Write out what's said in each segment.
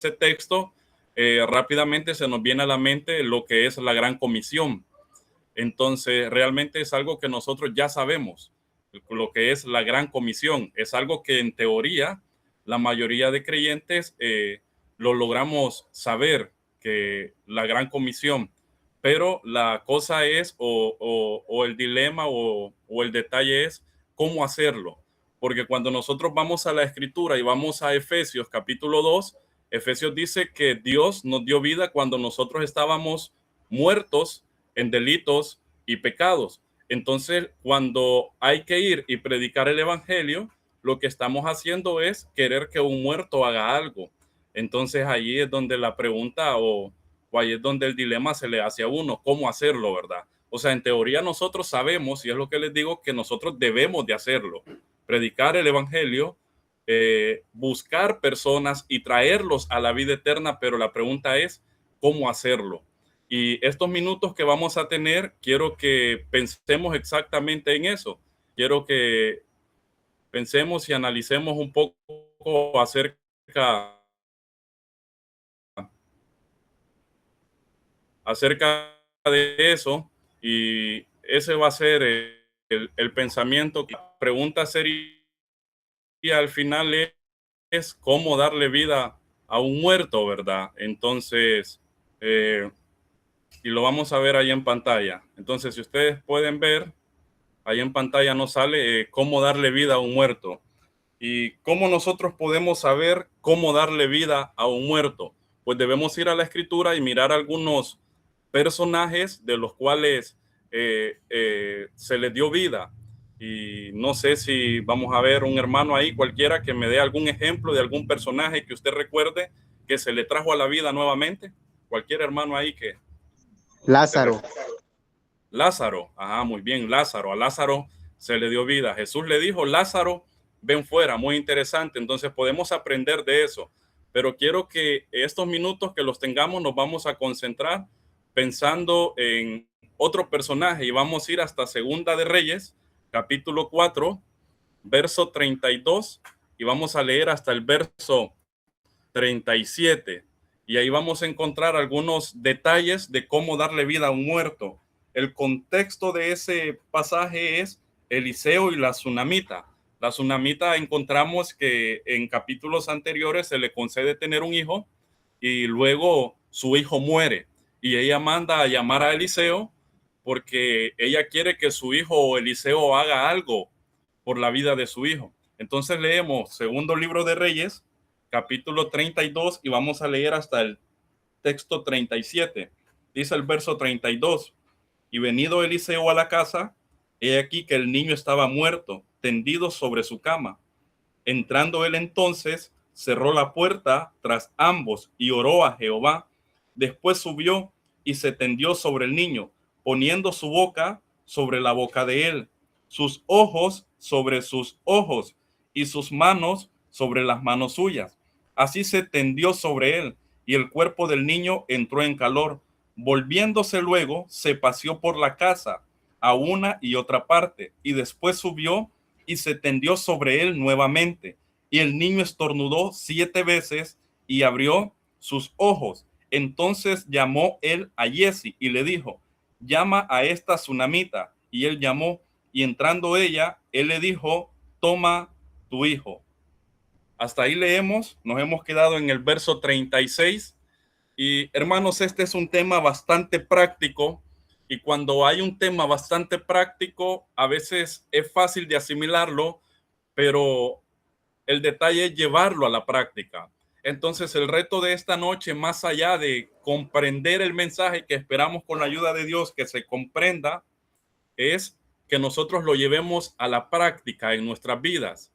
ese texto, rápidamente se nos viene a la mente lo que es la Gran Comisión. Entonces, realmente es algo que nosotros ya sabemos, lo que es la Gran Comisión. Es algo que en teoría la mayoría de creyentes lo logramos saber, que la Gran Comisión, pero la cosa es, o el dilema o el detalle es cómo hacerlo. Porque cuando nosotros vamos a la Escritura y vamos a Efesios capítulo 2, Efesios dice que Dios nos dio vida cuando nosotros estábamos muertos en delitos y pecados. Entonces, cuando hay que ir y predicar el evangelio, lo que estamos haciendo es querer que un muerto haga algo. Entonces, ahí es donde la pregunta o ahí es donde el dilema se le hace a uno, cómo hacerlo, ¿verdad? O sea, en teoría nosotros sabemos, y es lo que les digo, que nosotros debemos de hacerlo, predicar el evangelio, buscar personas y traerlos a la vida eterna, pero la pregunta es, ¿cómo hacerlo? Y estos minutos que vamos a tener, quiero que pensemos exactamente en eso. Quiero que pensemos y analicemos un poco acerca de eso, y ese va a ser el pensamiento. La pregunta sería al final es cómo darle vida a un muerto, ¿verdad? Entonces, y lo vamos a ver ahí en pantalla. Entonces, si ustedes pueden ver, ahí en pantalla nos sale cómo darle vida a un muerto. ¿Y cómo nosotros podemos saber cómo darle vida a un muerto? Pues debemos ir a la Escritura y mirar algunos personajes de los cuales se les dio vida. Y no sé si vamos a ver un hermano ahí, cualquiera que me dé algún ejemplo de algún personaje que usted recuerde que se le trajo a la vida nuevamente. Cualquier hermano ahí que... Lázaro. Lázaro, ajá, muy bien, Lázaro. A Lázaro se le dio vida. Jesús le dijo, Lázaro, ven fuera. Muy interesante. Entonces podemos aprender de eso. Pero quiero que estos minutos que los tengamos nos vamos a concentrar pensando en otro personaje y vamos a ir hasta Segunda de Reyes, capítulo 4, verso 32, y vamos a leer hasta el verso 37. Y ahí vamos a encontrar algunos detalles de cómo darle vida a un muerto. El contexto de ese pasaje es Eliseo y la tsunamita. La tsunamita, encontramos que en capítulos anteriores se le concede tener un hijo y luego su hijo muere. Y ella manda a llamar a Eliseo porque ella quiere que su hijo Eliseo haga algo por la vida de su hijo. Entonces leemos Segundo Libro de Reyes, capítulo 32, y vamos a leer hasta el texto 37. Dice el verso 32: y venido Eliseo a la casa, he aquí que el niño estaba muerto, tendido sobre su cama. Entrando él entonces, cerró la puerta tras ambos y oró a Jehová. Después subió y se tendió sobre el niño, poniendo su boca sobre la boca de él, sus ojos sobre sus ojos y sus manos sobre las manos suyas. Así se tendió sobre él, y el cuerpo del niño entró en calor. Volviéndose luego, se paseó por la casa a una y otra parte, y después subió y se tendió sobre él nuevamente. Y el niño estornudó 7 veces y abrió sus ojos. Entonces llamó él a Jesse y le dijo, llama a esta tsunamita. Y él llamó, y entrando ella, él le dijo, toma tu hijo. Hasta ahí leemos, nos hemos quedado en el verso 36. Y hermanos, este es un tema bastante práctico, y cuando hay un tema bastante práctico, a veces es fácil de asimilarlo, pero el detalle es llevarlo a la práctica. Entonces, el reto de esta noche, más allá de comprender el mensaje que esperamos con la ayuda de Dios que se comprenda, es que nosotros lo llevemos a la práctica en nuestras vidas,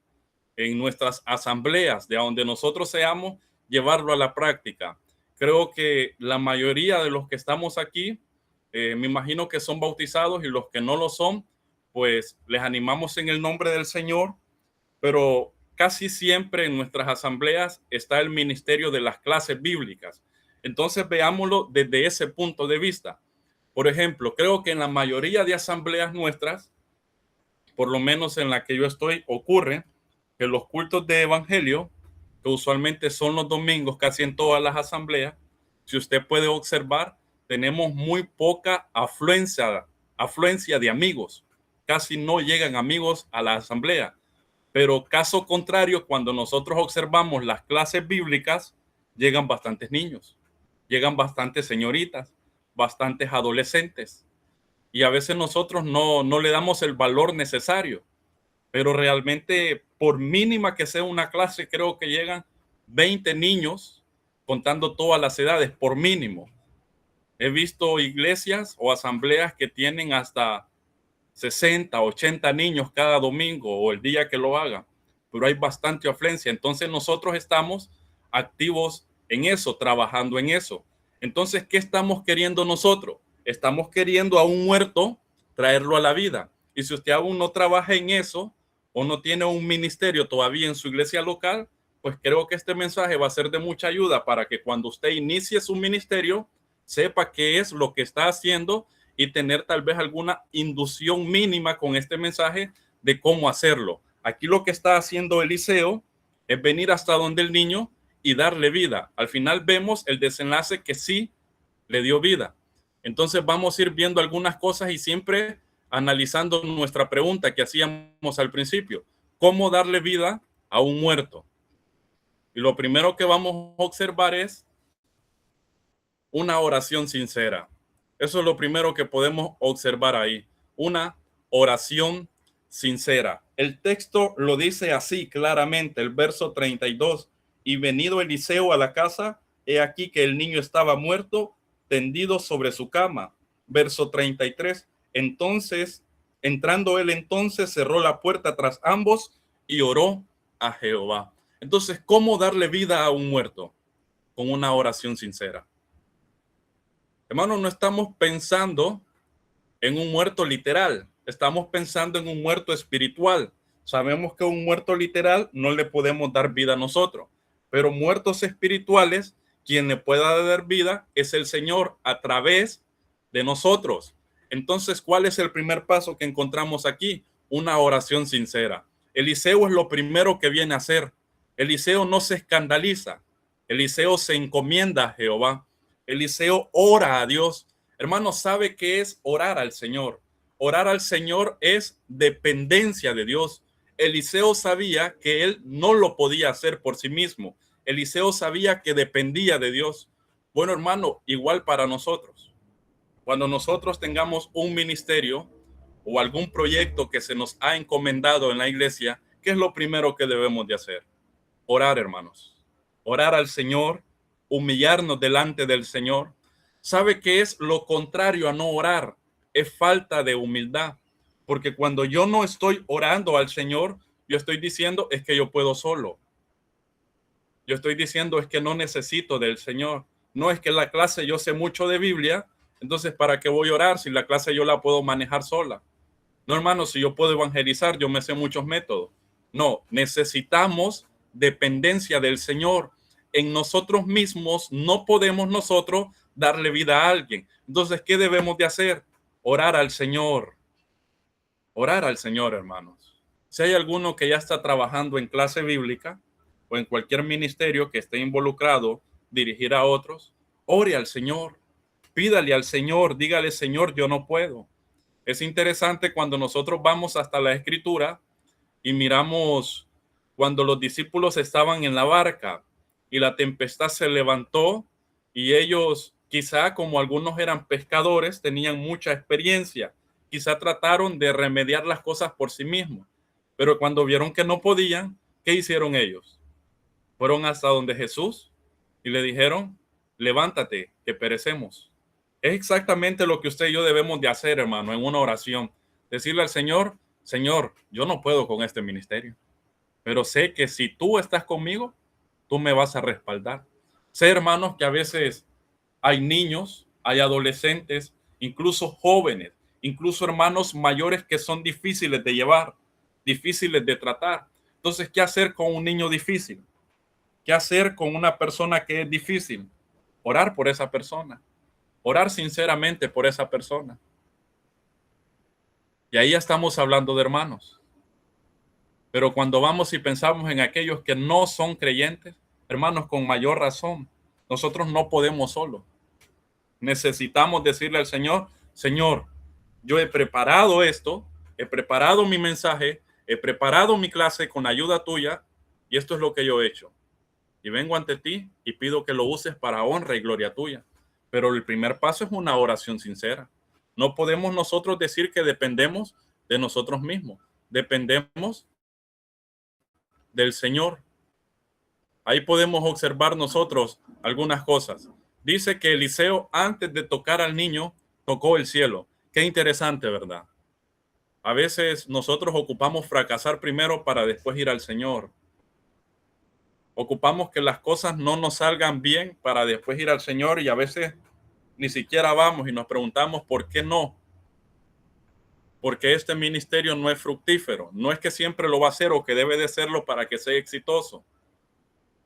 en nuestras asambleas, de donde nosotros seamos, llevarlo a la práctica. Creo que la mayoría de los que estamos aquí, me imagino que son bautizados, y los que no lo son, pues les animamos en el nombre del Señor, pero casi siempre en nuestras asambleas está el ministerio de las clases bíblicas. Entonces veámoslo desde ese punto de vista. Por ejemplo, creo que en la mayoría de asambleas nuestras, por lo menos en la que yo estoy, ocurre que los cultos de evangelio, que usualmente son los domingos casi en todas las asambleas, si usted puede observar, tenemos muy poca afluencia de amigos. Casi no llegan amigos a la asamblea. Pero caso contrario, cuando nosotros observamos las clases bíblicas, llegan bastantes niños, llegan bastantes señoritas, bastantes adolescentes. Y a veces nosotros no le damos el valor necesario. Pero realmente, por mínima que sea una clase, creo que llegan 20 niños, contando todas las edades, por mínimo. He visto iglesias o asambleas que tienen hasta 60, 80 niños cada domingo o el día que lo hagan, pero hay bastante afluencia. Entonces nosotros estamos activos en eso, trabajando en eso. Entonces, ¿qué estamos queriendo nosotros? Estamos queriendo a un muerto traerlo a la vida. Y si usted aún no trabaja en eso o no tiene un ministerio todavía en su iglesia local, pues creo que este mensaje va a ser de mucha ayuda para que cuando usted inicie su ministerio, sepa qué es lo que está haciendo y tener tal vez alguna inducción mínima con este mensaje de cómo hacerlo. Aquí lo que está haciendo Eliseo es venir hasta donde el niño y darle vida. Al final vemos el desenlace que sí le dio vida. Entonces vamos a ir viendo algunas cosas y siempre analizando nuestra pregunta que hacíamos al principio. ¿Cómo darle vida a un muerto? Y lo primero que vamos a observar es una oración sincera. Eso es lo primero que podemos observar ahí. Una oración sincera. El texto lo dice así claramente, el verso 32. Y venido Eliseo a la casa, he aquí que el niño estaba muerto, tendido sobre su cama. Verso 33. Entonces, entrando él entonces, cerró la puerta tras ambos y oró a Jehová. Entonces, ¿cómo darle vida a un muerto? Con una oración sincera. Hermanos, no estamos pensando en un muerto literal, estamos pensando en un muerto espiritual. Sabemos que un muerto literal no le podemos dar vida a nosotros, pero muertos espirituales, quien le pueda dar vida es el Señor a través de nosotros. Entonces, ¿cuál es el primer paso que encontramos aquí? Una oración sincera. Eliseo es lo primero que viene a hacer. Eliseo no se escandaliza. Eliseo se encomienda a Jehová. Eliseo ora a Dios. Hermano, ¿sabe qué es orar al Señor? Orar al Señor es dependencia de Dios. Eliseo sabía que él no lo podía hacer por sí mismo. Eliseo sabía que dependía de Dios. Bueno, hermano, igual para nosotros. Cuando nosotros tengamos un ministerio o algún proyecto que se nos ha encomendado en la iglesia, ¿qué es lo primero que debemos de hacer? Orar, hermanos. Orar al Señor, humillarnos delante del Señor. ¿Sabe qué es lo contrario a no orar? Es falta de humildad. Porque cuando yo no estoy orando al Señor, yo estoy diciendo es que yo puedo solo. Yo estoy diciendo es que no necesito del Señor. No es que en la clase yo sé mucho de Biblia, entonces ¿para qué voy a orar si la clase yo la puedo manejar sola? No, hermano, si yo puedo evangelizar, yo me sé muchos métodos. No, necesitamos dependencia del Señor. En nosotros mismos no podemos nosotros darle vida a alguien. Entonces, ¿qué debemos de hacer? Orar al Señor. Orar al Señor, hermanos. Si hay alguno que ya está trabajando en clase bíblica o en cualquier ministerio que esté involucrado, dirigir a otros, ore al Señor. Pídale al Señor, dígale, Señor, yo no puedo. Es interesante cuando nosotros vamos hasta la Escritura y miramos cuando los discípulos estaban en la barca y la tempestad se levantó y ellos, quizá como algunos eran pescadores, tenían mucha experiencia, quizá trataron de remediar las cosas por sí mismos, pero cuando vieron que no podían, ¿qué hicieron ellos? Fueron hasta donde Jesús y le dijeron, levántate, que perecemos. Es exactamente lo que usted y yo debemos de hacer, hermano, en una oración. Decirle al Señor, Señor, yo no puedo con este ministerio, pero sé que si tú estás conmigo, tú me vas a respaldar. Sé, hermanos, que a veces hay niños, hay adolescentes, incluso jóvenes, incluso hermanos mayores que son difíciles de llevar, difíciles de tratar. Entonces, ¿qué hacer con un niño difícil? ¿Qué hacer con una persona que es difícil? Orar por esa persona. Orar sinceramente por esa persona. Y ahí ya estamos hablando de hermanos. Pero cuando vamos y pensamos en aquellos que no son creyentes, hermanos, con mayor razón, nosotros no podemos solos. Necesitamos decirle al Señor, Señor, yo he preparado esto, he preparado mi mensaje, he preparado mi clase con ayuda tuya y esto es lo que yo he hecho. Y vengo ante ti y pido que lo uses para honra y gloria tuya. Pero el primer paso es una oración sincera. No podemos nosotros decir que dependemos de nosotros mismos. Dependemos del Señor. Ahí podemos observar nosotros algunas cosas. Dice que Eliseo, antes de tocar al niño, tocó el cielo. Qué interesante, ¿verdad? A veces nosotros ocupamos fracasar primero para después ir al Señor. Ocupamos que las cosas no nos salgan bien para después ir al Señor y a veces ni siquiera vamos y nos preguntamos por qué no. Porque este ministerio no es fructífero. No es que siempre lo va a hacer o que debe de serlo para que sea exitoso.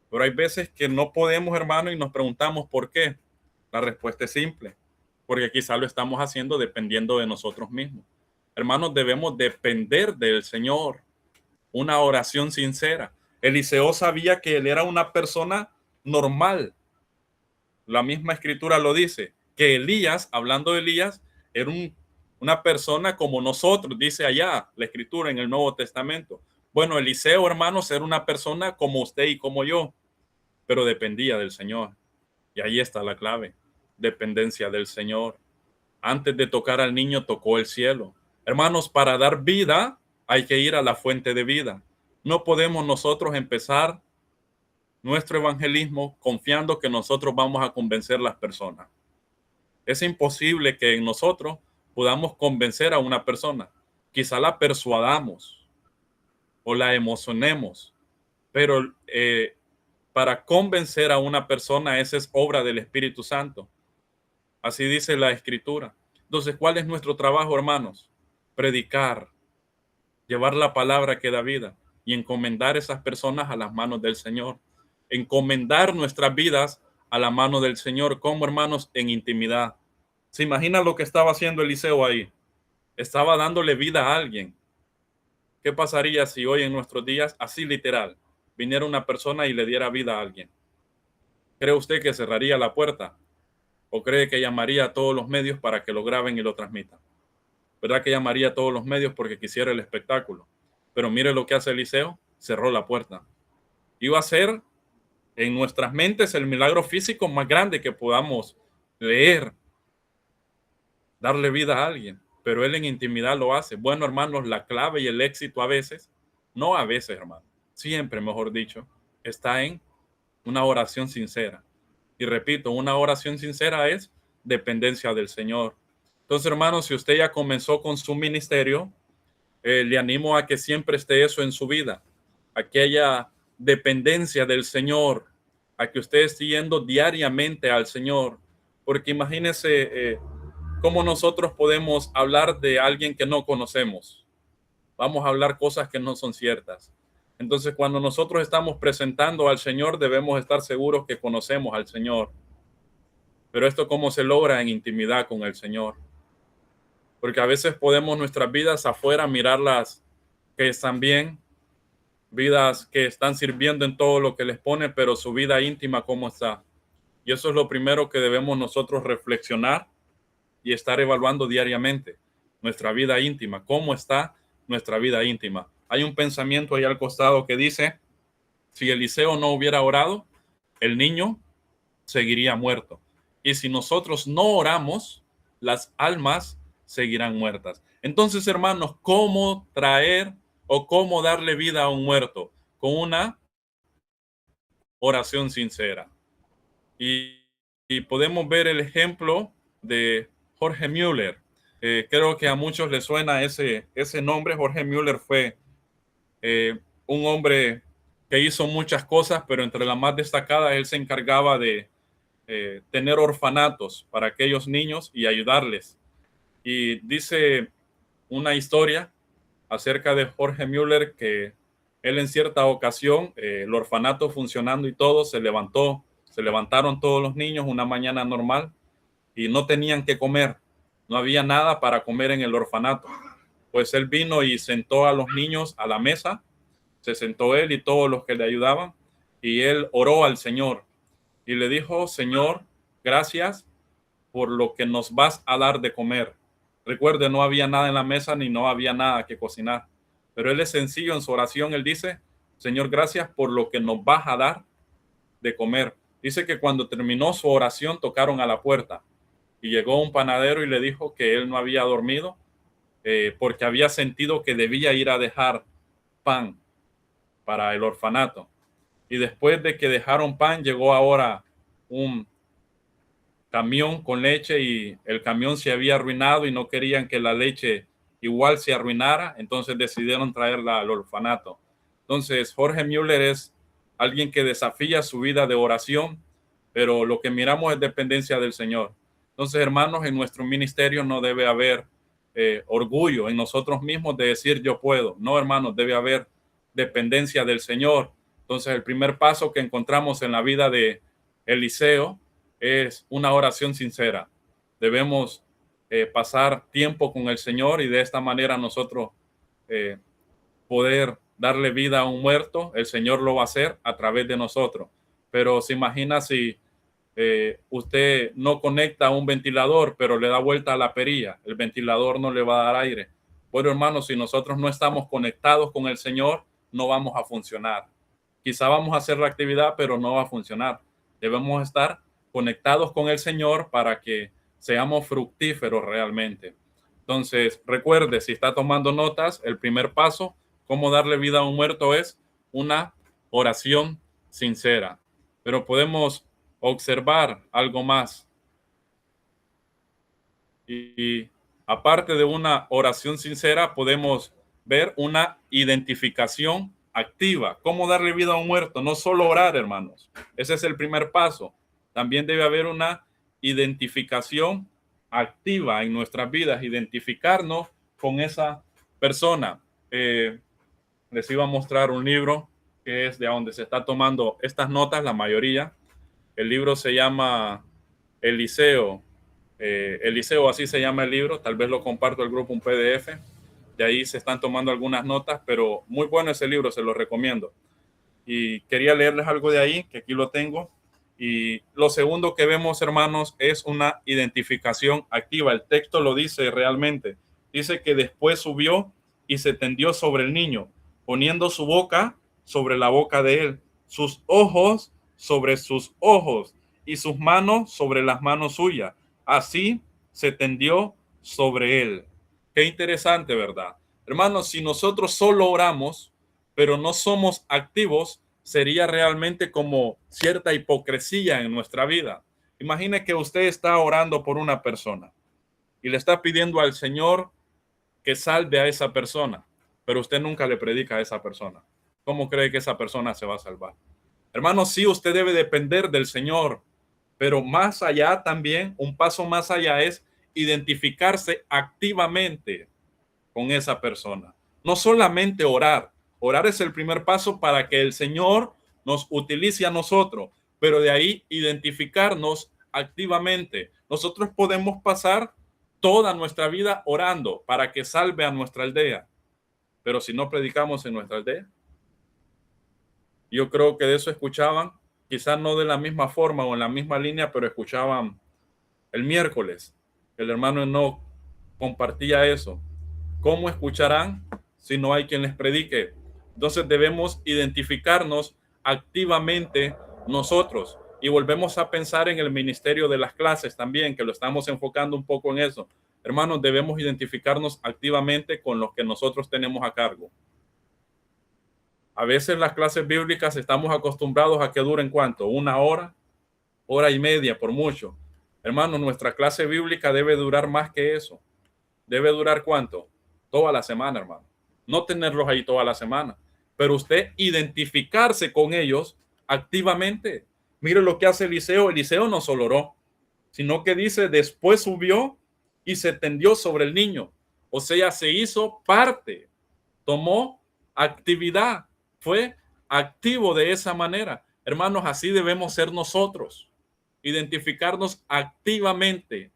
Pero hay veces que no podemos, hermano, y nos preguntamos por qué. La respuesta es simple, porque quizá lo estamos haciendo dependiendo de nosotros mismos. Hermanos, debemos depender del Señor. Una oración sincera. Eliseo sabía que él era una persona normal. La misma escritura lo dice, que Elías, hablando de Elías, era una persona como nosotros, dice allá la escritura en el Nuevo Testamento. Bueno, Eliseo, hermanos, era una persona como usted y como yo, pero dependía del Señor. Y ahí está la clave, dependencia del Señor. Antes de tocar al niño, tocó el cielo. Hermanos, para dar vida hay que ir a la fuente de vida. No podemos nosotros empezar nuestro evangelismo confiando que nosotros vamos a convencer a las personas. Es imposible que en nosotros podamos convencer a una persona. Quizá la persuadamos o la emocionemos, pero para convencer a una persona, esa es obra del Espíritu Santo. Así dice la Escritura. Entonces, ¿cuál es nuestro trabajo, hermanos? Predicar, llevar la palabra que da vida y encomendar esas personas a las manos del Señor. Encomendar nuestras vidas a la mano del Señor, como hermanos, en intimidad. ¿Se imagina lo que estaba haciendo Eliseo ahí? Estaba dándole vida a alguien. ¿Qué pasaría si hoy en nuestros días, así literal, viniera una persona y le diera vida a alguien? ¿Cree usted que cerraría la puerta? ¿O cree que llamaría a todos los medios para que lo graben y lo transmitan? ¿Verdad que llamaría a todos los medios porque quisiera el espectáculo? Pero mire lo que hace Eliseo, cerró la puerta. Iba a ser en nuestras mentes el milagro físico más grande que podamos leer, darle vida a alguien, pero él en intimidad lo hace. Bueno, hermanos, la clave y el éxito a veces, no a veces, hermano, siempre, mejor dicho, está en una oración sincera. Y repito, una oración sincera es dependencia del Señor. Entonces, hermanos, si usted ya comenzó con su ministerio, le animo a que siempre esté eso en su vida, a que haya dependencia del Señor, a que usted esté yendo diariamente al Señor, porque imagínese cómo nosotros podemos hablar de alguien que no conocemos. Vamos a hablar cosas que no son ciertas. Entonces, cuando nosotros estamos presentando al Señor, debemos estar seguros que conocemos al Señor. Pero esto cómo se logra en intimidad con el Señor. Porque a veces podemos nuestras vidas afuera mirarlas que están bien, vidas que están sirviendo en todo lo que les pone, pero su vida íntima cómo está. Y eso es lo primero que debemos nosotros reflexionar y estar evaluando diariamente. Nuestra vida íntima, cómo está nuestra vida íntima. Hay un pensamiento ahí al costado que dice, si Eliseo no hubiera orado, el niño seguiría muerto. Y si nosotros no oramos, las almas seguirán muertas. Entonces, hermanos, ¿cómo traer o cómo darle vida a un muerto? Con una oración sincera. Y podemos ver el ejemplo de Jorge Müller. Creo que a muchos les suena ese nombre. Jorge Müller fue un hombre que hizo muchas cosas, pero entre las más destacadas, él se encargaba de tener orfanatos para aquellos niños y ayudarles. Y dice una historia acerca de Jorge Müller que él en cierta ocasión, el orfanato funcionando y todo, se levantaron todos los niños una mañana normal y no tenían que comer, no había nada para comer en el orfanato. Pues él vino y sentó a los niños a la mesa Se sentó él y todos los que le ayudaban, y él oró al Señor y le dijo: Señor, gracias por lo que nos vas a dar de comer. Recuerde, no había nada en la mesa ni no había nada que cocinar, pero él es sencillo en su oración. Él dice: Señor, gracias por lo que nos vas a dar de comer. Dice que cuando terminó su oración tocaron a la puerta y llegó un panadero y le dijo que él no había dormido, porque había sentido que debía ir a dejar pan para el orfanato. Y después de que dejaron pan, llegó ahora un camión con leche y el camión se había arruinado y no querían que la leche igual se arruinara, entonces decidieron traerla al orfanato. Entonces, Jorge Müller es alguien que desafía su vida de oración, pero lo que miramos es dependencia del Señor. Entonces, hermanos, en nuestro ministerio no debe haber orgullo en nosotros mismos de decir yo puedo. No, hermanos, debe haber dependencia del Señor. Entonces, el primer paso que encontramos en la vida de Eliseo es una oración sincera. Debemos pasar tiempo con el Señor y de esta manera nosotros poder darle vida a un muerto. El Señor lo va a hacer a través de nosotros. Pero se imagina si usted no conecta un ventilador, pero le da vuelta a la perilla, el ventilador no le va a dar aire. Bueno, hermanos, si nosotros no estamos conectados con el Señor, no vamos a funcionar. Quizá vamos a hacer la actividad, pero no va a funcionar. Debemos estar conectados con el Señor para que seamos fructíferos realmente. Entonces, recuerde, si está tomando notas, el primer paso, cómo darle vida a un muerto, es una oración sincera. Pero podemos observar algo más. Y aparte de una oración sincera, podemos ver una identificación activa. ¿Cómo darle vida a un muerto? No solo orar, hermanos. Ese es el primer paso. También debe haber una identificación activa en nuestras vidas, identificarnos con esa persona. Les iba a mostrar un libro que es de donde se está tomando estas notas, la mayoría. El libro se llama Eliseo. Eliseo, así se llama el libro. Tal vez lo comparto al grupo, un PDF. De ahí se están tomando algunas notas, pero muy bueno ese libro, se lo recomiendo. Y quería leerles algo de ahí, que aquí lo tengo. Y lo segundo que vemos, hermanos, es una identificación activa. El texto lo dice realmente. Dice que después subió y se tendió sobre el niño, poniendo su boca sobre la boca de él, sus ojos sobre sus ojos y sus manos sobre las manos suyas. Así se tendió sobre él. Qué interesante, ¿verdad? Hermanos, si nosotros solo oramos, pero no somos activos, sería realmente como cierta hipocresía en nuestra vida. Imagine que usted está orando por una persona y le está pidiendo al Señor que salve a esa persona, pero usted nunca le predica a esa persona. ¿Cómo cree que esa persona se va a salvar? Hermano, sí, usted debe depender del Señor, pero más allá también, un paso más allá es identificarse activamente con esa persona. No solamente orar. Orar es el primer paso para que el Señor nos utilice a nosotros, pero de ahí identificarnos activamente. Nosotros podemos pasar toda nuestra vida orando para que salve a nuestra aldea, pero si no predicamos en nuestra aldea, yo creo que de eso escuchaban, quizás no de la misma forma o en la misma línea, pero escuchaban el miércoles. El hermano no compartía eso. ¿Cómo escucharán si no hay quien les predique? Entonces debemos identificarnos activamente nosotros y volvemos a pensar en el ministerio de las clases también, que lo estamos enfocando un poco en eso. Hermanos, debemos identificarnos activamente con los que nosotros tenemos a cargo. A veces las clases bíblicas estamos acostumbrados a que duren ¿cuánto? 1 hora, hora y media por mucho. Hermanos, nuestra clase bíblica debe durar más que eso. Debe durar ¿cuánto? Toda la semana, hermano. No tenerlos ahí toda la semana, pero usted identificarse con ellos activamente. Mire lo que hace Eliseo. Eliseo no solo oró, sino que dice, después subió y se tendió sobre el niño. O sea, se hizo parte, tomó actividad, fue activo de esa manera. Hermanos, así debemos ser nosotros. Identificarnos activamente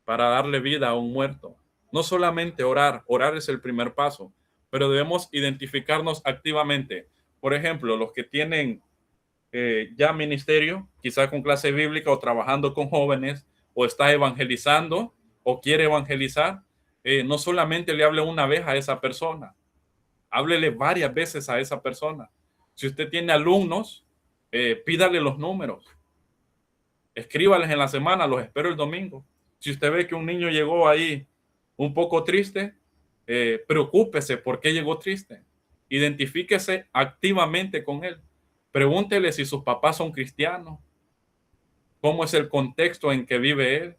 para darle vida a un muerto. No solamente orar, orar es el primer paso, pero debemos identificarnos activamente. Por ejemplo, los que tienen ya ministerio, quizás con clase bíblica o trabajando con jóvenes, o está evangelizando o quiere evangelizar, no solamente le hable una vez a esa persona, háblele varias veces a esa persona. Si usted tiene alumnos, pídale los números, escríbales en la semana, los espero el domingo. Si usted ve que un niño llegó ahí un poco triste, preocúpese por qué llegó triste. Identifíquese activamente con él. Pregúntele si sus papás son cristianos, cómo es el contexto en que vive él,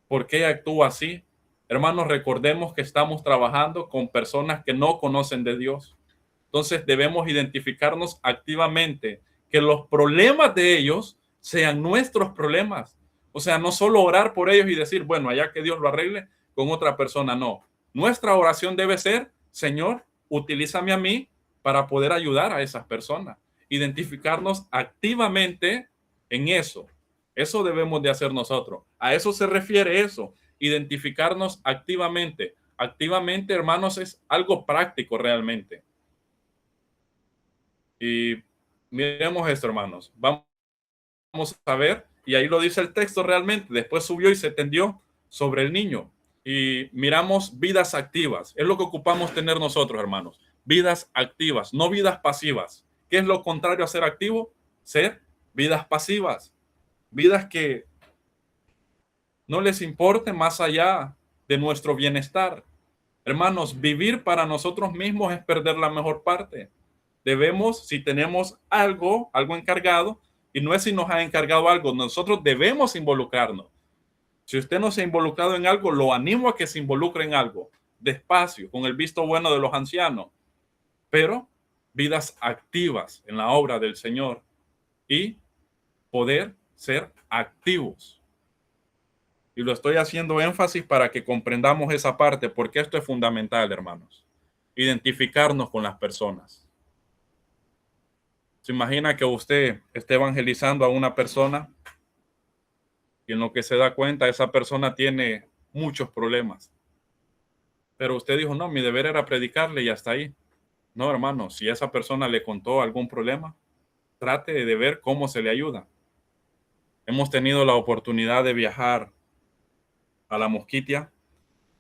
por qué actúa así. Hermanos, recordemos que estamos trabajando con personas que no conocen de Dios. Entonces debemos identificarnos activamente, que los problemas de ellos sean nuestros problemas. O sea, no solo orar por ellos y decir, bueno, allá que Dios lo arregle con otra persona, no. Nuestra oración debe ser, Señor, utilízame a mí para poder ayudar a esas personas. Identificarnos activamente en eso. Eso debemos de hacer nosotros. A eso se refiere eso, identificarnos activamente. Activamente, hermanos, es algo práctico realmente. Y miremos esto, hermanos. Vamos a ver, y ahí lo dice el texto realmente. Después subió y se tendió sobre el niño. Y miramos vidas activas. Es lo que ocupamos tener nosotros, hermanos. Vidas activas, no vidas pasivas. ¿Qué es lo contrario a ser activo? Ser vidas pasivas. Vidas que no les importe más allá de nuestro bienestar. Hermanos, vivir para nosotros mismos es perder la mejor parte. Debemos, si tenemos algo encargado, y no es si nos ha encargado algo, nosotros debemos involucrarnos. Si usted no se ha involucrado en algo, lo animo a que se involucre en algo, despacio, con el visto bueno de los ancianos, pero vidas activas en la obra del Señor y poder ser activos. Y lo estoy haciendo énfasis para que comprendamos esa parte, porque esto es fundamental, hermanos. Identificarnos con las personas. Se imagina que usted esté evangelizando a una persona y en lo que se da cuenta, esa persona tiene muchos problemas. Pero usted dijo, no, mi deber era predicarle y hasta ahí. No, hermano, si esa persona le contó algún problema, trate de ver cómo se le ayuda. Hemos tenido la oportunidad de viajar a La Mosquitia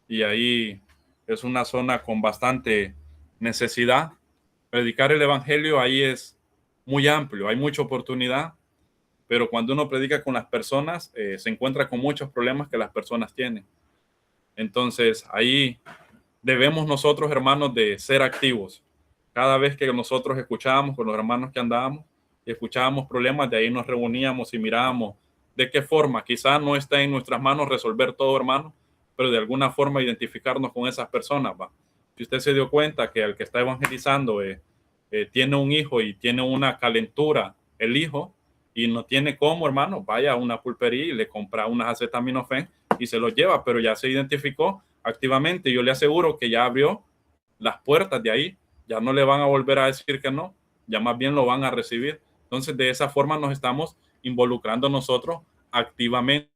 y ahí es una zona con bastante necesidad. Predicar el evangelio ahí es muy amplio, hay mucha oportunidad, pero cuando uno predica con las personas, se encuentra con muchos problemas que las personas tienen. Entonces, ahí debemos nosotros, hermanos, de ser activos. Cada vez que nosotros escuchábamos con los hermanos que andábamos y escuchábamos problemas, de ahí nos reuníamos y mirábamos de qué forma. Quizá no está en nuestras manos resolver todo, hermano, pero de alguna forma identificarnos con esas personas, ¿va? Si usted se dio cuenta que el que está evangelizando tiene un hijo y tiene una calentura, el hijo, y no tiene cómo, hermano, vaya a una pulpería y le compra unas acetaminofén y se lo lleva, pero ya se identificó activamente. Yo le aseguro que ya abrió las puertas de ahí, ya no le van a volver a decir que no, ya más bien lo van a recibir. Entonces, de esa forma nos estamos involucrando nosotros activamente,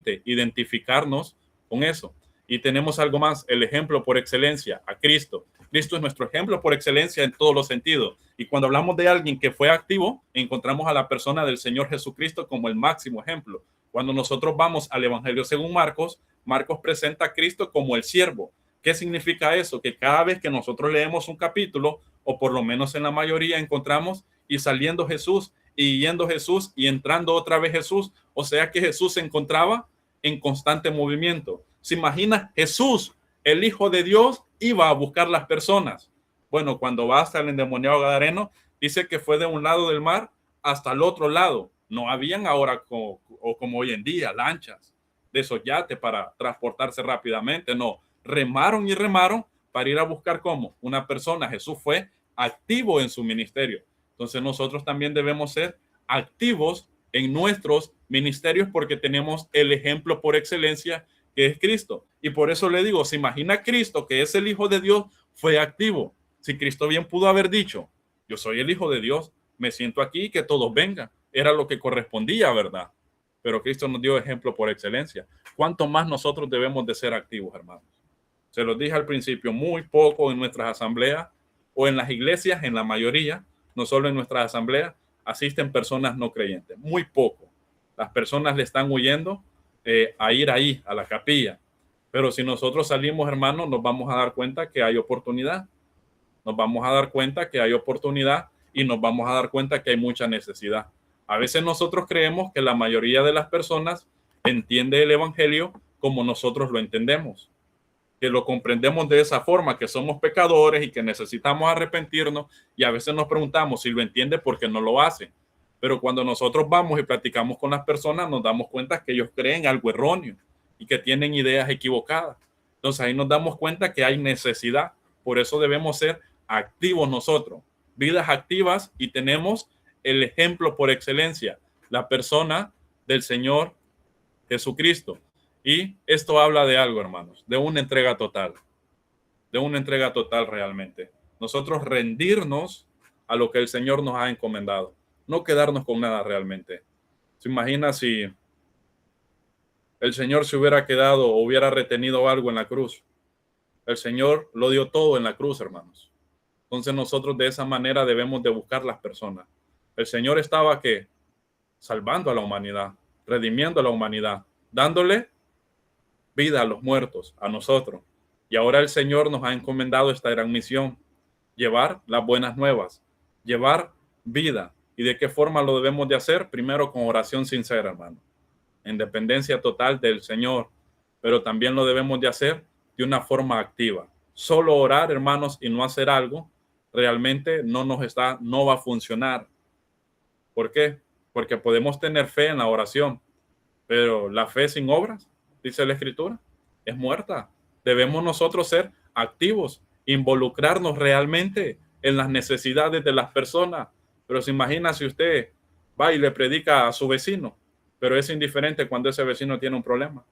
identificarnos con eso. Y tenemos algo más, el ejemplo por excelencia, a Cristo. Cristo es nuestro ejemplo por excelencia en todos los sentidos. Y cuando hablamos de alguien que fue activo, encontramos a la persona del Señor Jesucristo como el máximo ejemplo. Cuando nosotros vamos al Evangelio según Marcos, Marcos presenta a Cristo como el siervo. ¿Qué significa eso? Que cada vez que nosotros leemos un capítulo, o por lo menos en la mayoría, encontramos y saliendo Jesús, y yendo Jesús, y entrando otra vez Jesús. O sea que Jesús se encontraba en constante movimiento. ¿Se imagina? Jesús, el Hijo de Dios, iba a buscar las personas. Bueno, cuando va hasta el endemoniado gadareno, dice que fue de un lado del mar hasta el otro lado. No habían ahora como hoy en día lanchas de esos yates para transportarse rápidamente. No, remaron y remaron para ir a buscar cómo una persona. Jesús fue activo en su ministerio. Entonces nosotros también debemos ser activos en nuestros ministerios porque tenemos el ejemplo por excelencia que es Cristo. Y por eso le digo, se imagina Cristo, que es el Hijo de Dios, fue activo. Si Cristo bien pudo haber dicho, yo soy el Hijo de Dios, me siento aquí, que todos vengan. Era lo que correspondía, ¿verdad? Pero Cristo nos dio ejemplo por excelencia. ¿Cuánto más nosotros debemos de ser activos, hermanos? Se los dije al principio, muy poco en nuestras asambleas o en las iglesias, en la mayoría, no solo en nuestras asambleas, asisten personas no creyentes. Muy poco. Las personas le están huyendo a ir ahí, a la capilla. Pero si nosotros salimos, hermanos, nos vamos a dar cuenta que hay oportunidad. Nos vamos a dar cuenta que hay oportunidad y nos vamos a dar cuenta que hay mucha necesidad. A veces nosotros creemos que la mayoría de las personas entiende el evangelio como nosotros lo entendemos, que lo comprendemos de esa forma, que somos pecadores y que necesitamos arrepentirnos, y a veces nos preguntamos si lo entiende porque no lo hace. Pero cuando nosotros vamos y platicamos con las personas, nos damos cuenta que ellos creen algo erróneo y que tienen ideas equivocadas. Entonces ahí nos damos cuenta que hay necesidad. Por eso debemos ser activos nosotros, vidas activas, y tenemos el ejemplo por excelencia, la persona del Señor Jesucristo. Y esto habla de algo, hermanos, de una entrega total realmente. Nosotros rendirnos a lo que el Señor nos ha encomendado, no quedarnos con nada realmente. ¿Se imagina si el Señor se hubiera quedado o hubiera retenido algo en la cruz? El Señor lo dio todo en la cruz, hermanos. Entonces nosotros de esa manera debemos de buscar las personas. El Señor estaba ¿qué? Salvando a la humanidad, redimiendo a la humanidad, dándole vida a los muertos, a nosotros. Y ahora el Señor nos ha encomendado esta gran misión, llevar las buenas nuevas, llevar vida. ¿Y de qué forma lo debemos de hacer? Primero con oración sincera, hermano, en dependencia total del Señor, pero también lo debemos de hacer de una forma activa. Solo orar, hermanos, y no hacer algo, realmente no va a funcionar. ¿Por qué? Porque podemos tener fe en la oración, pero la fe sin obras, dice la Escritura, es muerta. Debemos nosotros ser activos, involucrarnos realmente en las necesidades de las personas. Pero se imagina si usted va y le predica a su vecino, pero es indiferente cuando ese vecino tiene un problema.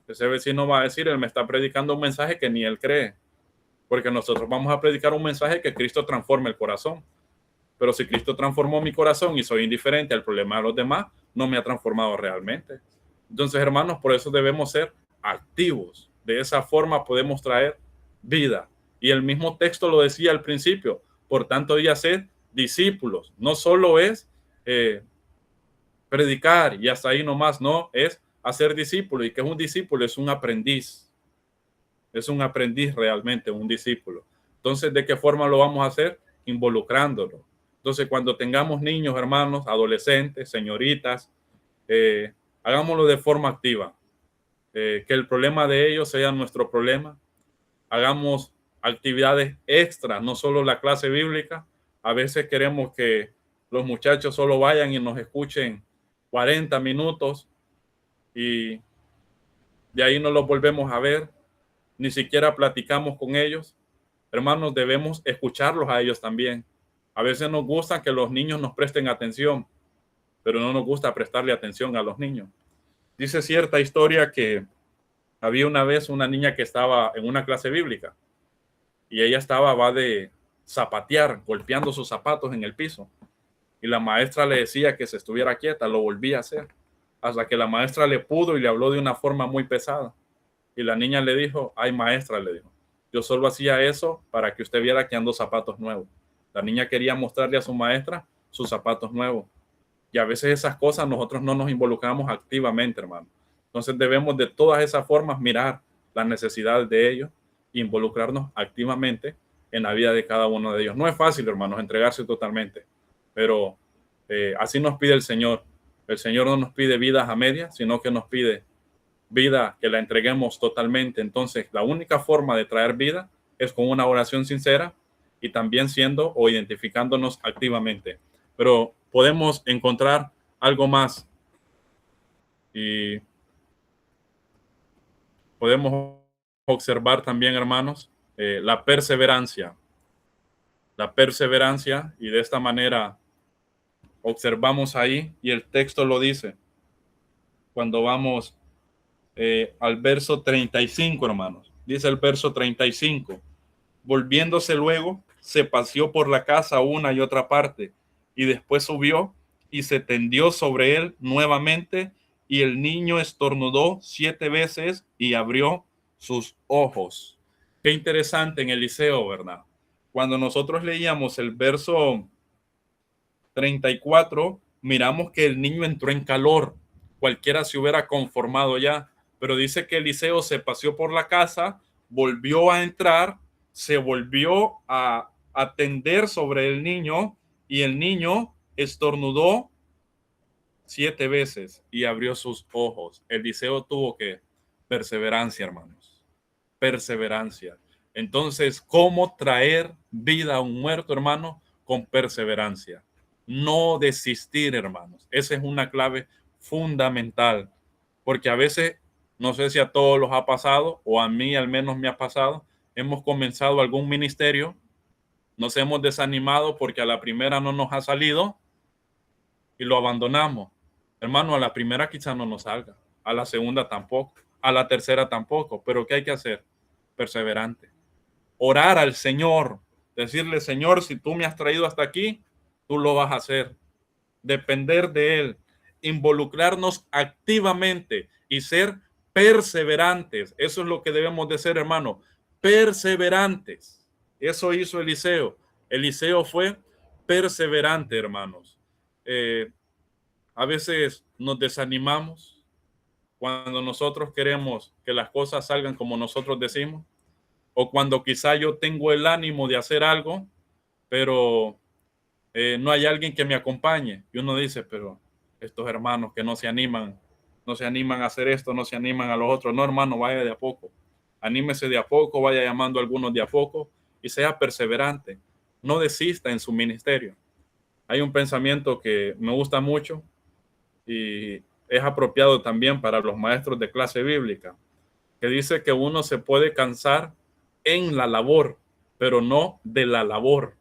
Ese vecino va a decir, él me está predicando un mensaje que ni él cree, porque nosotros vamos a predicar un mensaje que Cristo transforme el corazón. Pero si Cristo transformó mi corazón y soy indiferente al problema de los demás, no me ha transformado realmente. Entonces, hermanos, por eso debemos ser activos. De esa forma podemos traer vida. Y el mismo texto lo decía al principio. Por tanto, ya ser discípulos. No solo es predicar y hasta ahí nomás, no, es hacer discípulo. ¿Y qué es un discípulo? Es un aprendiz. Es un aprendiz realmente, un discípulo. Entonces, ¿de qué forma lo vamos a hacer? Involucrándolo. Entonces, cuando tengamos niños, hermanos, adolescentes, señoritas, hagámoslo de forma activa. Que el problema de ellos sea nuestro problema. Hagamos actividades extras, no solo la clase bíblica. A veces queremos que los muchachos solo vayan y nos escuchen 40 minutos y de ahí no los volvemos a ver, ni siquiera platicamos con ellos. Hermanos, debemos escucharlos a ellos también. A veces nos gusta que los niños nos presten atención, pero no nos gusta prestarle atención a los niños. Dice cierta historia que había una vez una niña que estaba en una clase bíblica y ella va de zapatear, golpeando sus zapatos en el piso. Y la maestra le decía que se estuviera quieta, lo volvía a hacer, hasta que la maestra le pudo y le habló de una forma muy pesada. Y la niña le dijo, ay maestra, le dijo, yo solo hacía eso para que usted viera que ando zapatos nuevos. La niña quería mostrarle a su maestra sus zapatos nuevos. Y a veces esas cosas nosotros no nos involucramos activamente, hermano. Entonces debemos de todas esas formas mirar las necesidades de ellos e involucrarnos activamente en la vida de cada uno de ellos. No es fácil, hermanos, entregarse totalmente, pero así nos pide el Señor. El Señor no nos pide vidas a medias, sino que nos pide vida que la entreguemos totalmente. Entonces, la única forma de traer vida es con una oración sincera y también siendo o identificándonos activamente. Pero podemos encontrar algo más y podemos observar también, hermanos, la perseverancia. La perseverancia, y de esta manera observamos ahí, y el texto lo dice, cuando vamos al verso 35, hermanos. Dice el verso 35, volviéndose luego, se paseó por la casa una y otra parte, y después subió y se tendió sobre él nuevamente, y el niño estornudó 7 veces y abrió sus ojos. Qué interesante en Eliseo, ¿verdad? Cuando nosotros leíamos el verso 34, miramos que el niño entró en calor. Cualquiera se hubiera conformado ya, pero dice que Eliseo se paseó por la casa, volvió a entrar, se volvió a atender sobre el niño y el niño estornudó 7 veces y abrió sus ojos. Eliseo tuvo que perseverancia, hermanos, perseverancia. Entonces, ¿cómo traer vida a un muerto, hermano? Con perseverancia. No desistir, hermanos. Esa es una clave fundamental, porque a veces, no sé si a todos los ha pasado, o a mí al menos me ha pasado, hemos comenzado algún ministerio, nos hemos desanimado porque a la primera no nos ha salido y lo abandonamos. Hermano, a la primera quizá no nos salga, a la segunda tampoco, a la tercera tampoco, pero ¿qué hay que hacer? Perseverante. Orar al Señor, decirle, Señor, si tú me has traído hasta aquí, tú lo vas a hacer. Depender de Él, involucrarnos activamente y ser perseverantes. Eso es lo que debemos de ser, hermano, perseverantes. Eso hizo Eliseo. Eliseo fue perseverante, hermanos. A veces nos desanimamos cuando nosotros queremos que las cosas salgan como nosotros decimos, o cuando quizá yo tengo el ánimo de hacer algo, pero no hay alguien que me acompañe. Y uno dice, pero estos hermanos que no se animan a hacer esto, no se animan a los otros. No, hermano, vaya de a poco. Anímese de a poco, vaya llamando a algunos de a poco y sea perseverante. No desista en su ministerio. Hay un pensamiento que me gusta mucho y es apropiado también para los maestros de clase bíblica, que dice que uno se puede cansar en la labor, pero no de la labor.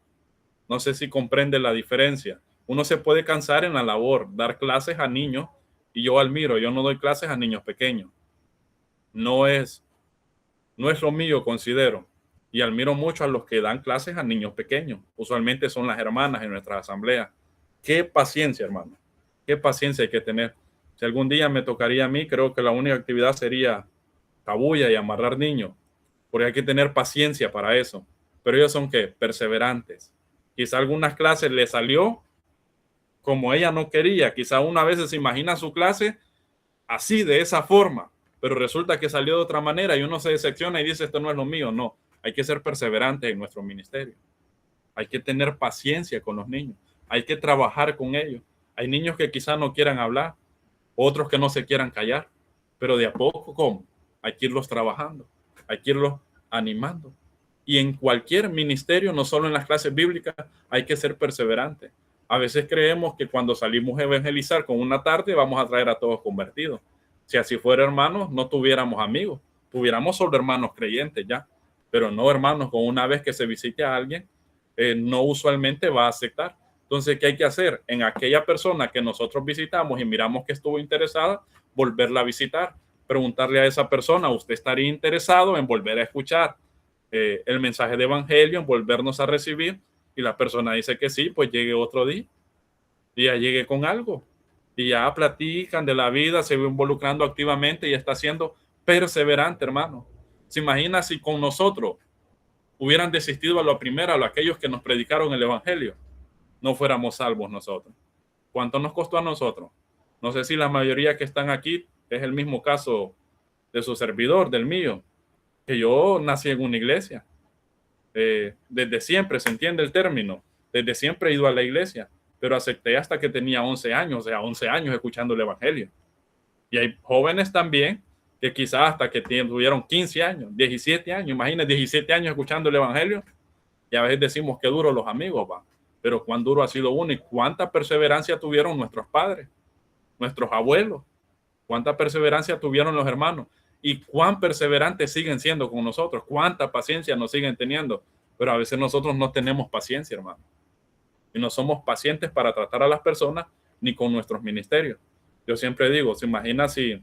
No sé si comprende la diferencia. Uno se puede cansar en la labor, dar clases a niños, y yo admiro, yo no doy clases a niños pequeños. No es, no es lo mío, considero. Y admiro mucho a los que dan clases a niños pequeños. Usualmente son las hermanas en nuestras asambleas. Qué paciencia, hermano. Qué paciencia hay que tener. Si algún día me tocaría a mí, creo que la única actividad sería cabulla y amarrar niños, porque hay que tener paciencia para eso. Pero ellos son ¿qué? Perseverantes. Quizá algunas clases le salió como ella no quería. Quizá una vez se imagina su clase así, de esa forma, pero resulta que salió de otra manera y uno se decepciona y dice, esto no es lo mío. No, hay que ser perseverante en nuestro ministerio. Hay que tener paciencia con los niños. Hay que trabajar con ellos. Hay niños que quizá no quieran hablar, otros que no se quieran callar, pero de a poco, ¿cómo? Hay que irlos trabajando, hay que irlos animando. Y en cualquier ministerio, no solo en las clases bíblicas, hay que ser perseverante. A veces creemos que cuando salimos a evangelizar con una tarde vamos a traer a todos convertidos. Si así fuera, hermanos, no tuviéramos amigos, tuviéramos solo hermanos creyentes ya, pero no, hermanos, con una vez que se visite a alguien, no usualmente va a aceptar. Entonces, ¿qué hay que hacer? En aquella persona que nosotros visitamos y miramos que estuvo interesada, volverla a visitar, preguntarle a esa persona, ¿usted estaría interesado en volver a escuchar el mensaje de evangelio, en volvernos a recibir? Y la persona dice que sí, pues llegue otro día y ya llegue con algo. Y ya platican de la vida, se va involucrando activamente y está siendo perseverante, hermano. ¿Se imagina si con nosotros hubieran desistido a la primera, a aquellos que nos predicaron el evangelio? No fuéramos salvos nosotros. ¿Cuánto nos costó a nosotros? No sé si la mayoría que están aquí es el mismo caso de su servidor, del mío, que yo nací en una iglesia. Desde siempre, se entiende el término, desde siempre he ido a la iglesia, pero acepté hasta que tenía 11 años, o sea, 11 años escuchando el evangelio. Y hay jóvenes también que quizás hasta que tuvieron 15 años, 17 años, imagínense 17 años escuchando el evangelio, y a veces decimos que duro los amigos, va. Pero cuán duro ha sido uno y cuánta perseverancia tuvieron nuestros padres, nuestros abuelos, cuánta perseverancia tuvieron los hermanos y cuán perseverantes siguen siendo con nosotros, cuánta paciencia nos siguen teniendo. Pero a veces nosotros no tenemos paciencia, hermano, y no somos pacientes para tratar a las personas ni con nuestros ministerios. Yo siempre digo, ¿se imagina si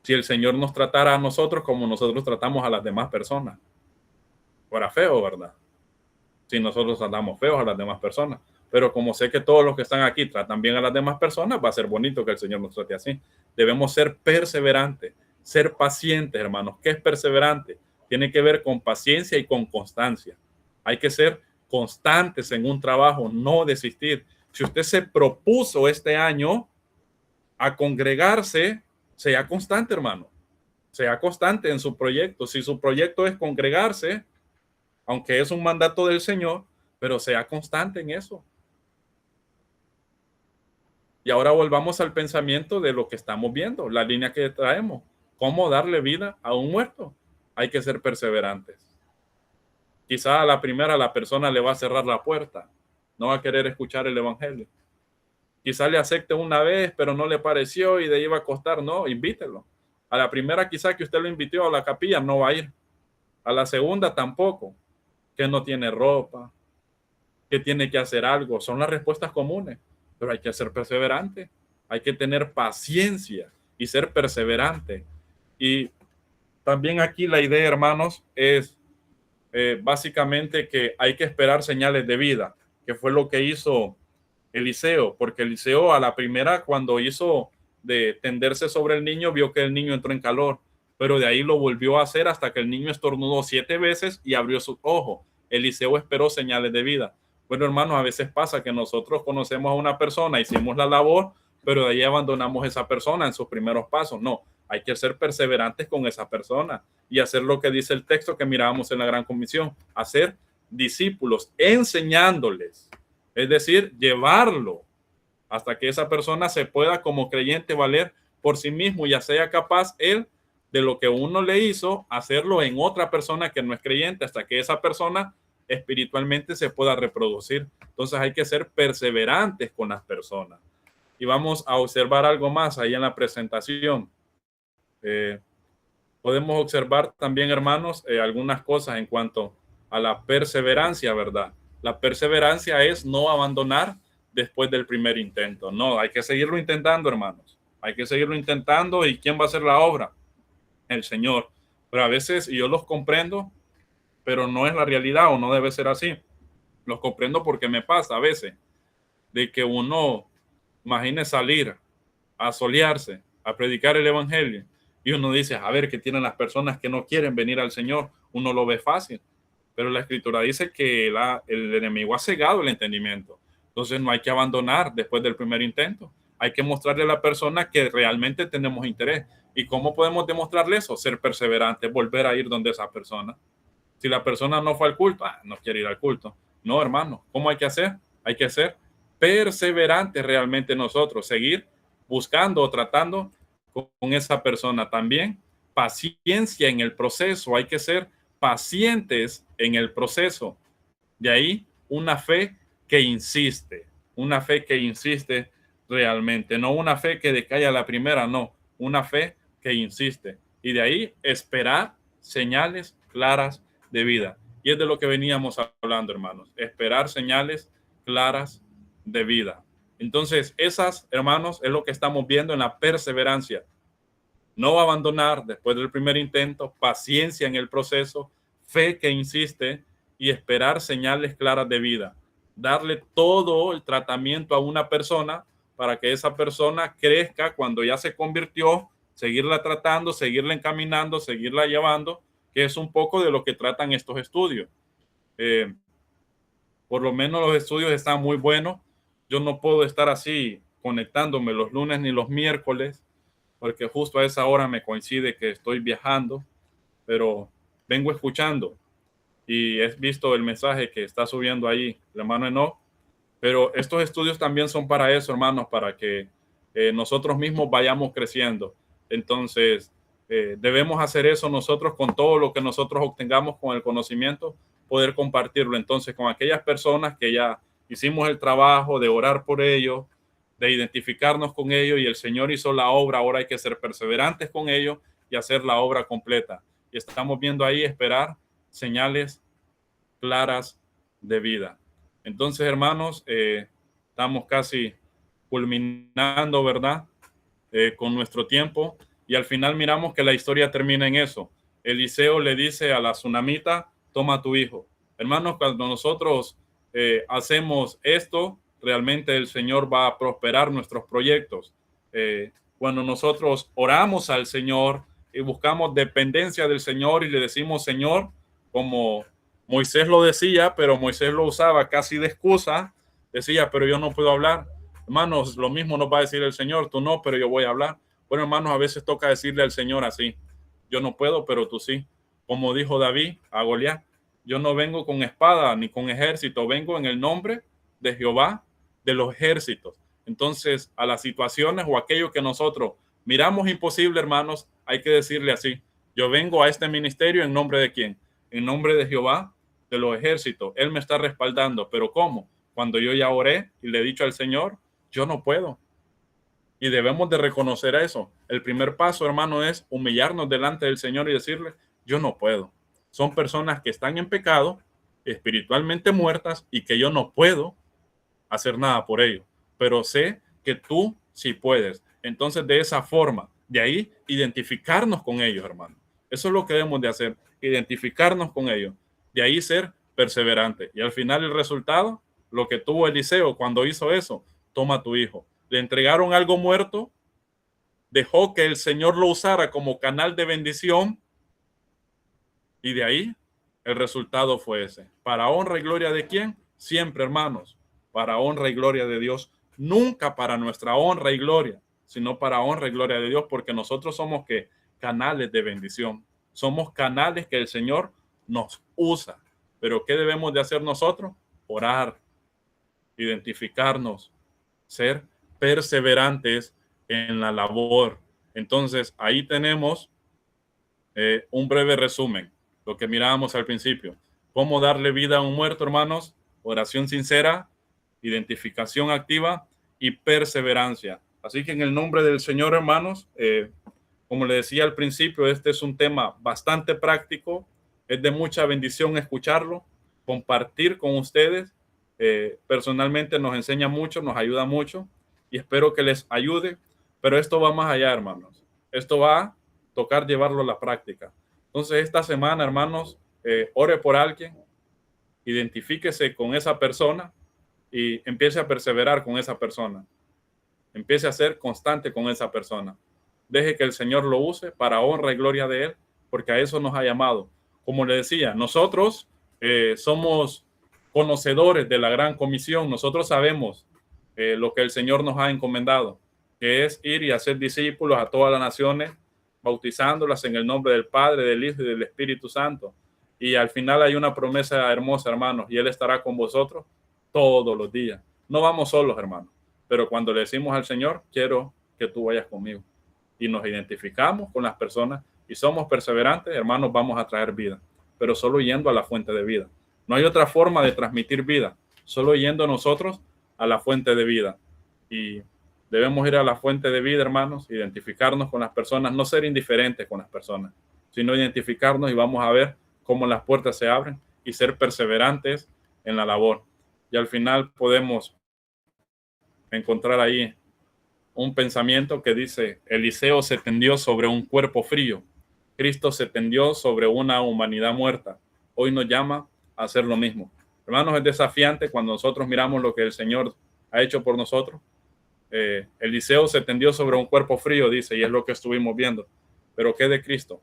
el Señor nos tratara a nosotros como nosotros tratamos a las demás personas? Fuera feo, ¿verdad? Si nosotros tratamos feos a las demás personas. Pero como sé que todos los que están aquí tratan bien a las demás personas, va a ser bonito que el Señor nos trate así. Debemos ser perseverantes, ser pacientes, hermanos. ¿Qué es perseverante? tiene que ver con paciencia y con constancia. Hay que ser constantes en un trabajo, no desistir. Si usted se propuso este año a congregarse, sea constante, hermano. Sea constante en su proyecto. Si su proyecto es congregarse, aunque es un mandato del Señor, pero sea constante en eso. Y ahora volvamos al pensamiento de lo que estamos viendo, la línea que traemos. ¿Cómo darle vida a un muerto? Hay que ser perseverantes. Quizá a la primera la persona le va a cerrar la puerta, no va a querer escuchar el evangelio. Quizá le acepte una vez, pero no le pareció y de ahí va a costar. No, invítelo. A la primera quizá que usted lo invitó a la capilla no va a ir. A la segunda tampoco, que no tiene ropa, que tiene que hacer algo. Son las respuestas comunes, pero hay que ser perseverante. Hay que tener paciencia y ser perseverante. Y también aquí la idea, hermanos, es básicamente que hay que esperar señales de vida, que fue lo que hizo Eliseo, porque Eliseo a la primera, cuando hizo de tenderse sobre el niño, vio que el niño entró en calor, pero de ahí lo volvió a hacer hasta que el niño estornudó 7 veces y abrió sus ojos. Eliseo esperó señales de vida. Bueno, hermanos, a veces pasa que nosotros conocemos a una persona, hicimos la labor, pero de ahí abandonamos esa persona en sus primeros pasos. No, hay que ser perseverantes con esa persona y hacer lo que dice el texto que mirábamos en la Gran Comisión, hacer discípulos, enseñándoles, es decir, llevarlo hasta que esa persona se pueda como creyente valer por sí mismo y ya sea capaz él de lo que uno le hizo, hacerlo en otra persona que no es creyente, hasta que esa persona espiritualmente se pueda reproducir. Entonces hay que ser perseverantes con las personas. Y vamos a observar algo más ahí en la presentación. Podemos observar también, hermanos, algunas cosas en cuanto a la perseverancia, ¿verdad? La perseverancia es no abandonar después del primer intento. No, hay que seguirlo intentando, hermanos. Hay que seguirlo intentando. ¿Y quién va a hacer la obra? El Señor. Pero a veces, y yo los comprendo, pero no es la realidad o no debe ser así. Los comprendo porque me pasa a veces de que uno, imagine salir a solearse, a predicar el evangelio, y uno dice, a ver, ¿qué tienen las personas que no quieren venir al Señor? Uno lo ve fácil, pero la Escritura dice que el enemigo ha cegado el entendimiento. Entonces no hay que abandonar después del primer intento. Hay que mostrarle a la persona que realmente tenemos interés. ¿Y cómo podemos demostrarle eso? Ser perseverantes, volver a ir donde esa persona. Si la persona no fue al culto, no quiere ir al culto. No, hermano, ¿cómo hay que hacer? Hay que ser perseverantes realmente nosotros, seguir buscando o tratando con esa persona. También paciencia en el proceso, hay que ser pacientes en el proceso. De ahí una fe que insiste realmente, no una fe que decae a la primera, no, una fe que insiste. Y de ahí esperar señales claras de vida. Y es de lo que veníamos hablando, hermanos, esperar señales claras de vida. Entonces, esas, hermanos, es lo que estamos viendo en la perseverancia. No abandonar después del primer intento, paciencia en el proceso, fe que insiste y esperar señales claras de vida. Darle todo el tratamiento a una persona para que esa persona crezca cuando ya se convirtió, seguirla tratando, seguirla encaminando, seguirla llevando, que es un poco de lo que tratan estos estudios. Por lo menos los estudios están muy buenos. Yo no puedo estar así conectándome los lunes ni los miércoles, porque justo a esa hora me coincide que estoy viajando, pero vengo escuchando y he visto el mensaje que está subiendo ahí el hermano Enoch, pero estos estudios también son para eso, hermanos, para que nosotros mismos vayamos creciendo. Entonces, debemos hacer eso nosotros con todo lo que nosotros obtengamos con el conocimiento, poder compartirlo entonces con aquellas personas que ya hicimos el trabajo de orar por ellos, de identificarnos con ellos y el Señor hizo la obra. Ahora hay que ser perseverantes con ellos y hacer la obra completa. Y estamos viendo ahí esperar señales claras de vida. Entonces, hermanos, estamos casi culminando, ¿verdad? Con nuestro tiempo y al final miramos que la historia termina en eso. Eliseo le dice a la tsunamita, toma tu hijo. Hermanos, cuando nosotros hacemos esto, realmente el Señor va a prosperar nuestros proyectos. Cuando nosotros oramos al Señor, y buscamos dependencia del Señor y le decimos Señor, como Moisés lo decía, pero Moisés lo usaba casi de excusa, decía, pero yo no puedo hablar. Hermanos, lo mismo nos va a decir el Señor, tú no, pero yo voy a hablar. Bueno, hermanos, a veces toca decirle al Señor así, yo no puedo, pero tú sí. Como dijo David a Goliat, yo no vengo con espada ni con ejército, vengo en el nombre de Jehová de los ejércitos. Entonces, a las situaciones o aquello que nosotros miramos imposible, hermanos, hay que decirle así, yo vengo a este ministerio en nombre de quién? En nombre de Jehová de los ejércitos. Él me está respaldando, pero ¿cómo? Cuando yo ya oré y le he dicho al Señor, yo no puedo. Y debemos de reconocer eso. El primer paso, hermano, es humillarnos delante del Señor y decirle, yo no puedo. Son personas que están en pecado, espiritualmente muertas y que yo no puedo hacer nada por ellos. Pero sé que tú sí puedes. Entonces, de esa forma, de ahí, identificarnos con ellos, hermano. Eso es lo que debemos de hacer, identificarnos con ellos. De ahí ser perseverante. Y al final el resultado, lo que tuvo Eliseo cuando hizo eso, toma a tu hijo. Le entregaron algo muerto, dejó que el Señor lo usara como canal de bendición y de ahí el resultado fue ese. ¿Para honra y gloria de quién? Siempre, hermanos, para honra y gloria de Dios. Nunca para nuestra honra y gloria, sino para honra y gloria de Dios, porque nosotros somos que canales de bendición. Somos canales que el Señor nos usa. Pero ¿qué debemos de hacer nosotros? Orar, identificarnos, ser perseverantes en la labor. Entonces, ahí tenemos un breve resumen, lo que mirábamos al principio. ¿Cómo darle vida a un muerto, hermanos? Oración sincera, identificación activa y perseverancia. Así que en el nombre del Señor, hermanos, como le decía al principio, este es un tema bastante práctico. Es de mucha bendición escucharlo, compartir con ustedes. Personalmente nos enseña mucho, nos ayuda mucho y espero que les ayude. Pero esto va más allá, hermanos. Esto va a tocar llevarlo a la práctica. Entonces, esta semana, hermanos, ore por alguien, identifíquese con esa persona y empiece a perseverar con esa persona. Empiece a ser constante con esa persona. Deje que el Señor lo use para honra y gloria de Él, porque a eso nos ha llamado. Como le decía, nosotros somos conocedores de la gran comisión. Nosotros sabemos lo que el Señor nos ha encomendado, que es ir y hacer discípulos a todas las naciones, bautizándolas en el nombre del Padre, del Hijo y del Espíritu Santo. Y al final hay una promesa hermosa, hermanos, y Él estará con vosotros todos los días. No vamos solos, hermanos, pero cuando le decimos al Señor, quiero que tú vayas conmigo. Y nos identificamos con las personas y somos perseverantes, hermanos, vamos a traer vida, pero solo yendo a la fuente de vida. No hay otra forma de transmitir vida, solo yendo nosotros a la fuente de vida. Y debemos ir a la fuente de vida, hermanos, identificarnos con las personas, no ser indiferentes con las personas, sino identificarnos y vamos a ver cómo las puertas se abren y ser perseverantes en la labor. Y al final podemos encontrar ahí un pensamiento que dice, Eliseo se tendió sobre un cuerpo frío, Cristo se tendió sobre una humanidad muerta. Hoy nos llama a hacer lo mismo. Hermanos, es desafiante cuando nosotros miramos lo que el Señor ha hecho por nosotros. Eliseo se tendió sobre un cuerpo frío, dice, y es lo que estuvimos viendo. Pero ¿qué de Cristo?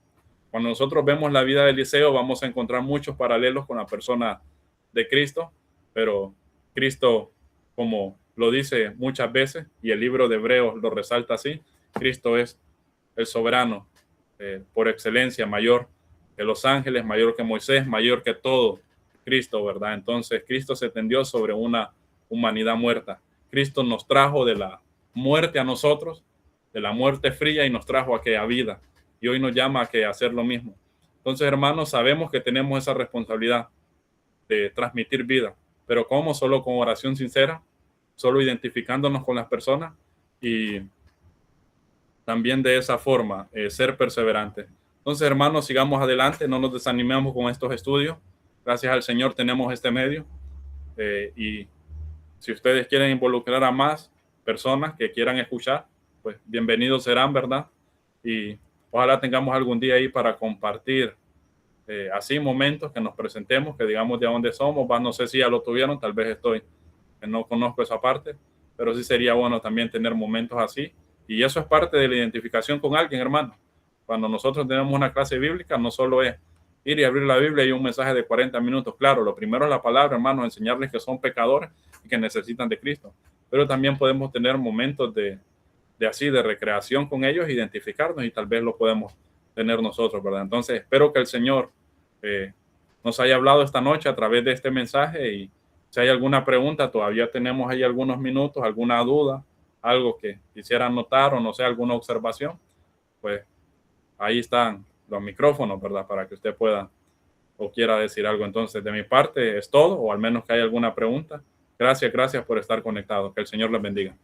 Cuando nosotros vemos la vida de Eliseo, vamos a encontrar muchos paralelos con la persona de Cristo, pero Cristo, como lo dice muchas veces, y el libro de Hebreos lo resalta así, Cristo es el soberano por excelencia, mayor que los ángeles, mayor que Moisés, mayor que todo Cristo, ¿verdad? Entonces, Cristo se tendió sobre una humanidad muerta. Cristo nos trajo de la muerte a nosotros, de la muerte fría, y nos trajo a aquella vida. Y hoy nos llama a que hacer lo mismo. Entonces, hermanos, sabemos que tenemos esa responsabilidad de transmitir vida. Pero ¿cómo? Solo con oración sincera, solo identificándonos con las personas y también de esa forma ser perseverantes. Entonces, hermanos, sigamos adelante, no nos desanimemos con estos estudios. Gracias al Señor tenemos este medio y si ustedes quieren involucrar a más personas que quieran escuchar, pues bienvenidos serán, ¿verdad? Y ojalá tengamos algún día ahí para compartir así momentos que nos presentemos, que digamos de dónde somos. No sé si ya lo tuvieron, tal vez que no conozco esa parte, pero sí sería bueno también tener momentos así. Y eso es parte de la identificación con alguien, hermano. Cuando nosotros tenemos una clase bíblica, no solo es ir y abrir la Biblia y un mensaje de 40 minutos. Claro, lo primero es la palabra, hermanos, enseñarles que son pecadores y que necesitan de Cristo. Pero también podemos tener momentos de recreación con ellos, identificarnos, y tal vez lo podemos tener nosotros, ¿verdad? Entonces, espero que el Señor nos haya hablado esta noche a través de este mensaje, y si hay alguna pregunta, todavía tenemos ahí algunos minutos, alguna duda, algo que quisieran notar o no sé, alguna observación, pues ahí están los micrófonos, ¿verdad? Para que usted pueda o quiera decir algo. Entonces, de mi parte es todo, o al menos que haya alguna pregunta. Gracias por estar conectados. Que el Señor les bendiga.